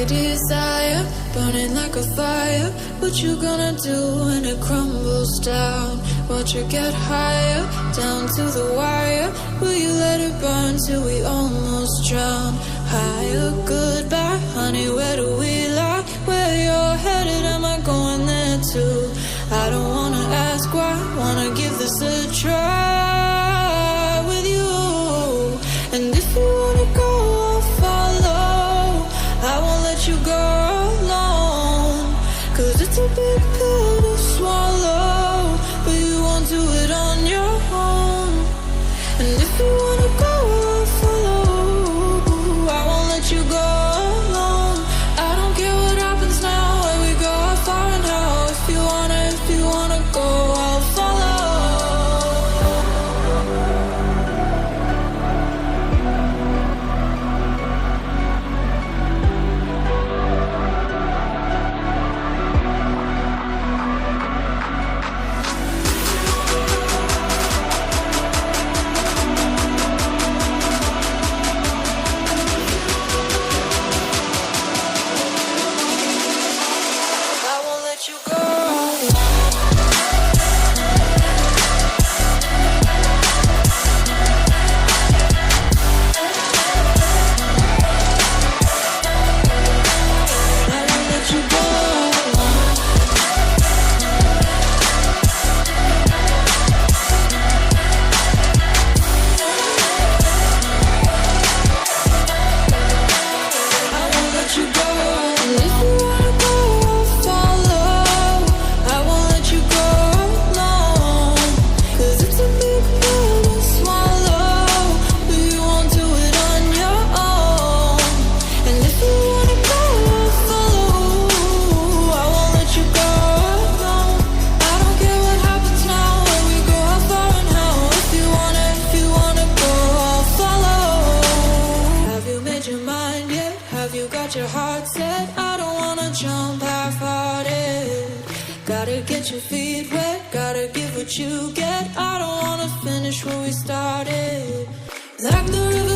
desire, burning like a fire. What you gonna do when it crumbles down? Watch it get higher, down to the wire. Will you let it burn till we almost drown? Higher, goodbye, honey, where do we lie? Where you're headed, am I going there too? I don't wanna ask why, wanna give this a try with you. And if you wanna go, I'll follow. I won't let you go alone, 'cause it's a big pill to swallow, but you won't do it on your own. And if you wanna go, I'll follow. I won't let you go alone. I don't care what happens now, where we go, how far and how. If you wanna go, I'll follow. I won't let you go. Your heart set, I don't wanna jump half-hearted. Gotta get your feet wet, gotta give what you get. I don't wanna finish where we started. Like the river